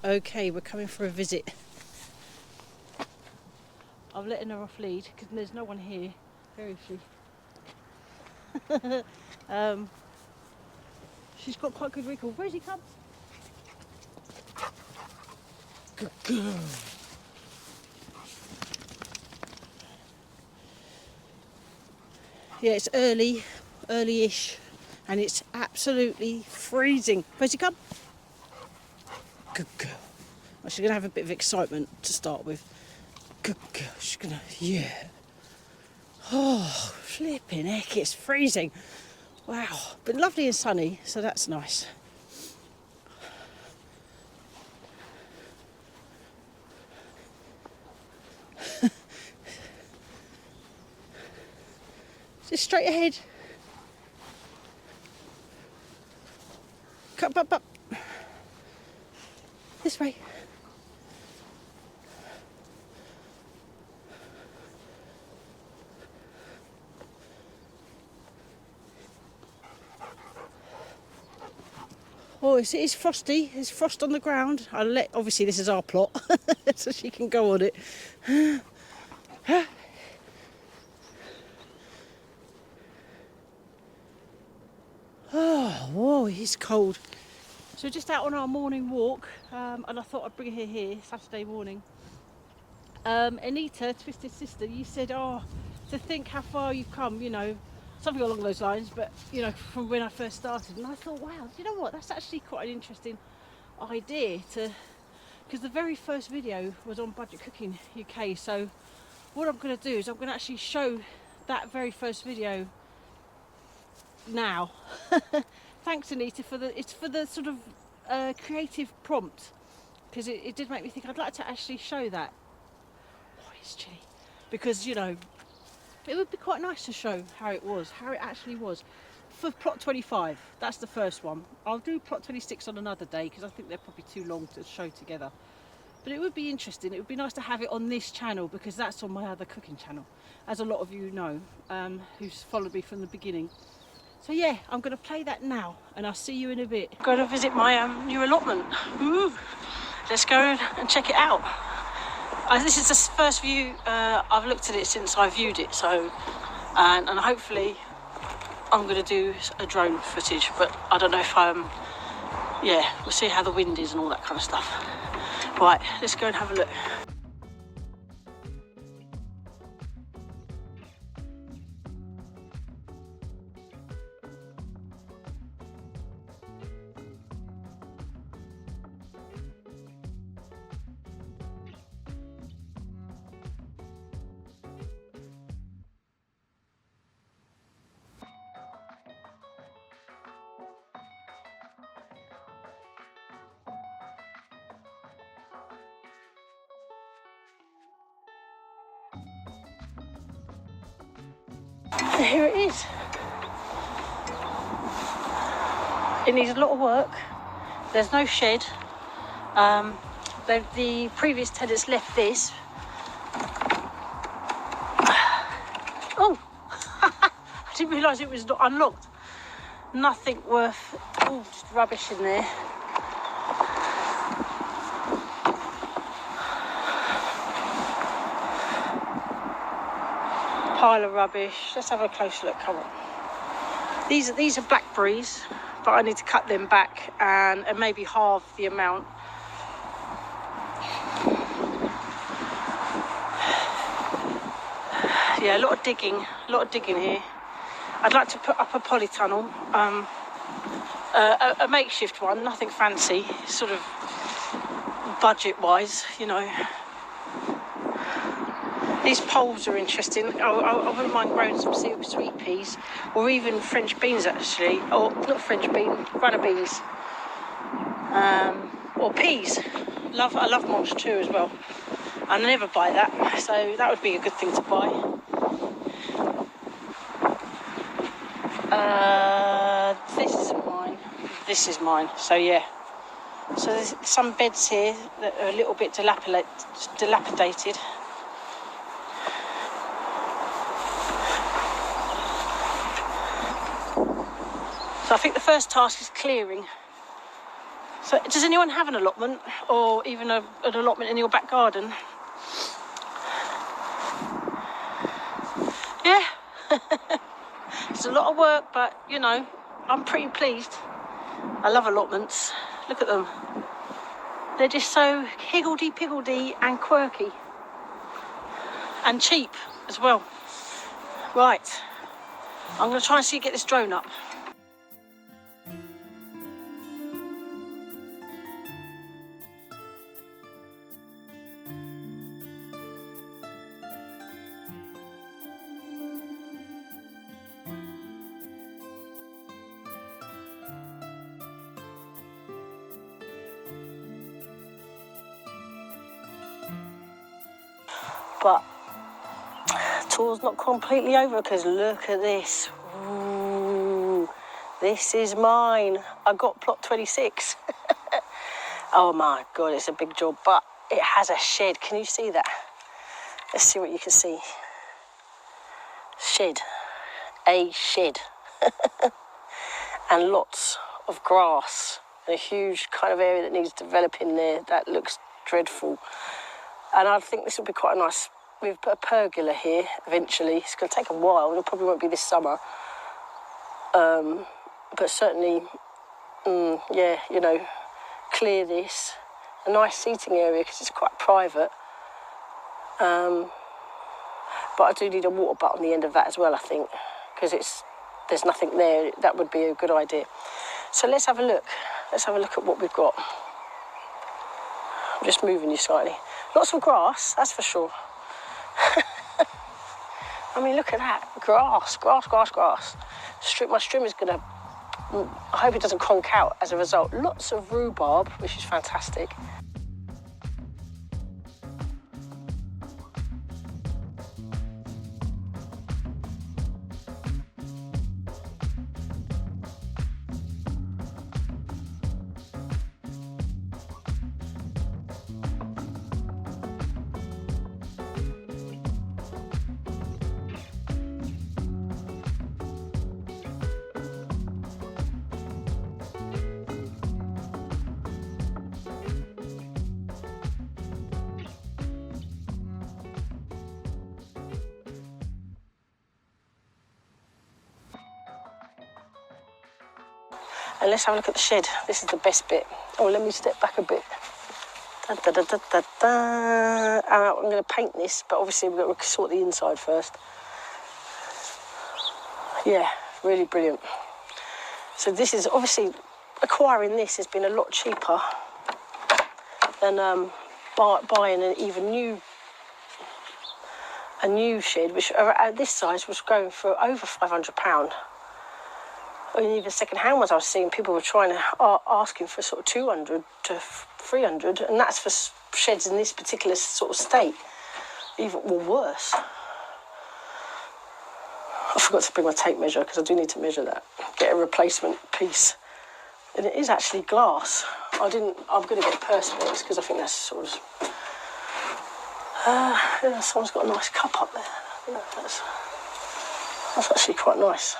Okay, we're coming for a visit. I'm letting her off lead because there's no one here. Where is she? She's got quite good recall. Rosie, come. Good girl. Yeah, it's early-ish, and it's absolutely freezing. Rosie, come. Good girl. Well, she's going to have a bit of excitement to start with. Good girl. She's going to, yeah. Oh, flipping heck, it's freezing. Wow, but lovely and sunny, so that's nice. Just straight ahead. Cut, up. This way. Oh, it's frosty. There's frost on the ground. Obviously this is our plot, so she can go on it. Oh, whoa, it's cold. So we're just out on our morning walk, and I thought I'd bring her here Saturday morning. Anita, Twisted Sister, you said, oh, to think how far you've come, you know, something along those lines, but, you know, from when I first started. And I thought, wow, you know what, that's actually quite an interesting idea because the very first video was on Budget Cooking UK. So what I'm going to do is I'm going to actually show that very first video now. Thanks, Anita, for the sort of creative prompt, because it did make me think I'd like to actually show that. Oh, it's chilly. Because, you know, it would be quite nice to show how it actually was. For plot 25, that's the first one. I'll do plot 26 on another day because I think they're probably too long to show together. But it would be interesting. It would be nice to have it on this channel because that's on my other cooking channel, as a lot of you know, who's followed me from the beginning. So yeah, I'm going to play that now, and I'll see you in a bit. I'm going to visit my new allotment. Ooh. Let's go and check it out. This is the first view I've looked at it since I viewed it, so and hopefully I'm going to do a drone footage, but I don't know if yeah, we'll see how the wind is and all that kind of stuff. Right, let's go and have a look. Here it is. It needs a lot of work. There's no shed. The previous tenants left this. Oh, I didn't realise it was not unlocked. Nothing worth. Oh, just rubbish in there. Pile of rubbish. Let's have a close look. Come on. These are blackberries, but I need to cut them back and maybe halve the amount. Yeah, a lot of digging here. I'd like to put up a polytunnel, a makeshift one, nothing fancy, sort of budget-wise, you know. These poles are interesting. I wouldn't mind growing some sweet peas, or even French beans actually, or not French bean, runner beans, or peas. I love mulch too as well. I never buy that, so that would be a good thing to buy. This isn't mine. This is mine. So yeah. So there's some beds here that are a little bit dilapidated. So I think the first task is clearing. So does anyone have an allotment, or even an allotment in your back garden? Yeah. It's a lot of work, but you know, I'm pretty pleased. I love allotments. Look at them. They're just so higgledy-piggledy and quirky. And cheap as well. Right. I'm going to try and get this drone up. But tour's not completely over, because look at this. Ooh, this is mine. I got plot 26. Oh my God, it's a big job, but it has a shed. Can you see that? Let's see what you can see. Shed. A shed. And lots of grass. And a huge kind of area that needs developing there. That looks dreadful. And I think this will be quite a nice. We've put a pergola here eventually. It's going to take a while. It probably won't be this summer. But certainly, yeah, you know, clear this. A nice seating area because it's quite private. But I do need a water butt on the end of that as well, I think, because there's nothing there. That would be a good idea. So let's have a look. Let's have a look at what we've got. I'm just moving you slightly. Lots of grass, that's for sure. I mean, look at that. Grass. My strimmer's going to... I hope it doesn't conk out as a result. Lots of rhubarb, which is fantastic. And let's have a look at the shed. This is the best bit. Oh, let me step back a bit. I'm going to paint this, but obviously we've got to sort the inside first. Yeah, really brilliant. So this is obviously, acquiring this has been a lot cheaper than buying an even new shed, which at this size was going for over £500. And even second-hand ones I was seeing, people were asking for sort of 200 to 300, and that's for sheds in this particular sort of state, even worse. I forgot to bring my tape measure because I do need to measure that. Get a replacement piece, and it is actually glass. I'm going to get perspex because I think that's sort of. Yeah, someone's got a nice cup up there. Yeah, that's actually quite nice.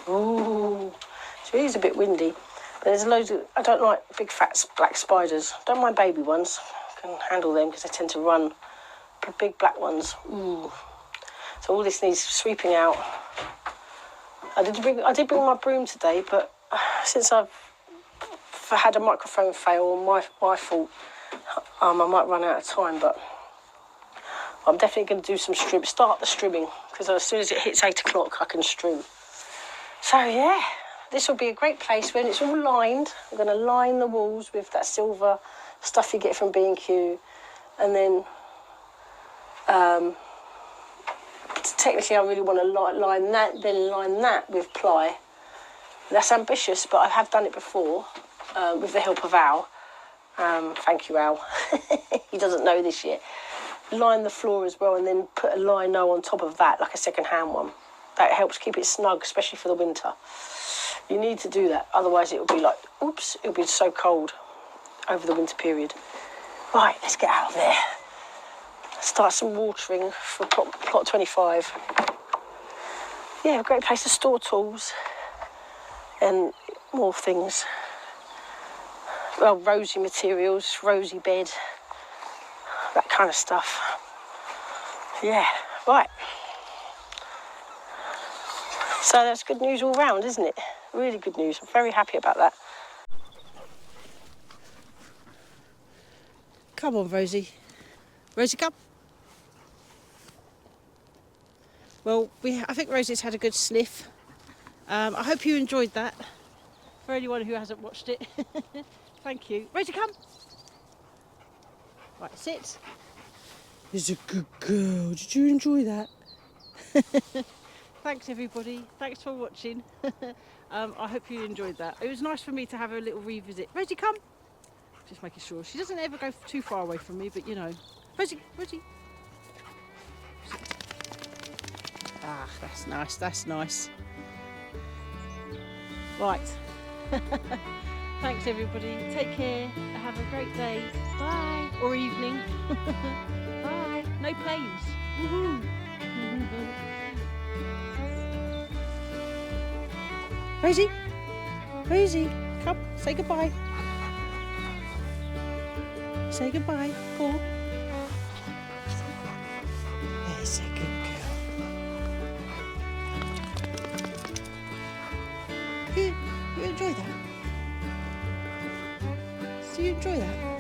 Ooh. So it is a bit windy. But there's loads of... I don't like big fat black spiders. Don't mind baby ones. I can handle them because they tend to run. Big black ones. Ooh. So all this needs sweeping out. I did bring my broom today, but since I've had a microphone fail, my fault, I might run out of time, but I'm definitely going to do some start the strimming, because as soon as it hits 8 o'clock, I can strim. So, yeah, this will be a great place when it's all lined. I'm going to line the walls with that silver stuff you get from B&Q, and then technically I really want to line that with ply. That's ambitious, but I have done it before with the help of Al. Thank you, Al. He doesn't know this yet. Line the floor as well, and then put a lino on top of that, like a second-hand one. That helps keep it snug, especially for the winter. You need to do that, otherwise it will be like, oops, it'll be so cold over the winter period. Right, let's get out of there. Start some watering for plot 25. Yeah, a great place to store tools. And more things. Well, Rosie materials, Rosie bed, that kind of stuff. Yeah, right. So that's good news all round, isn't it? Really good news. I'm very happy about that. Come on, Rosie. Rosie, come. Well, I think Rosie's had a good sniff. I hope you enjoyed that. For anyone who hasn't watched it, thank you. Rosie, come. Right, sit. Is a good girl. Did you enjoy that? Thanks, everybody. Thanks for watching. I hope you enjoyed that. It was nice for me to have a little revisit. Rosie, come. Just making sure she doesn't ever go too far away from me, but you know. Rosie, Rosie. Ah, that's nice. That's nice. Right. Thanks, everybody. Take care. Have a great day. Bye. Or evening. Bye. No planes. Woohoo. Rosie. Rosie. Come. Say goodbye. Say goodbye. Paul. There's a good girl. You enjoy that? Do you enjoy that?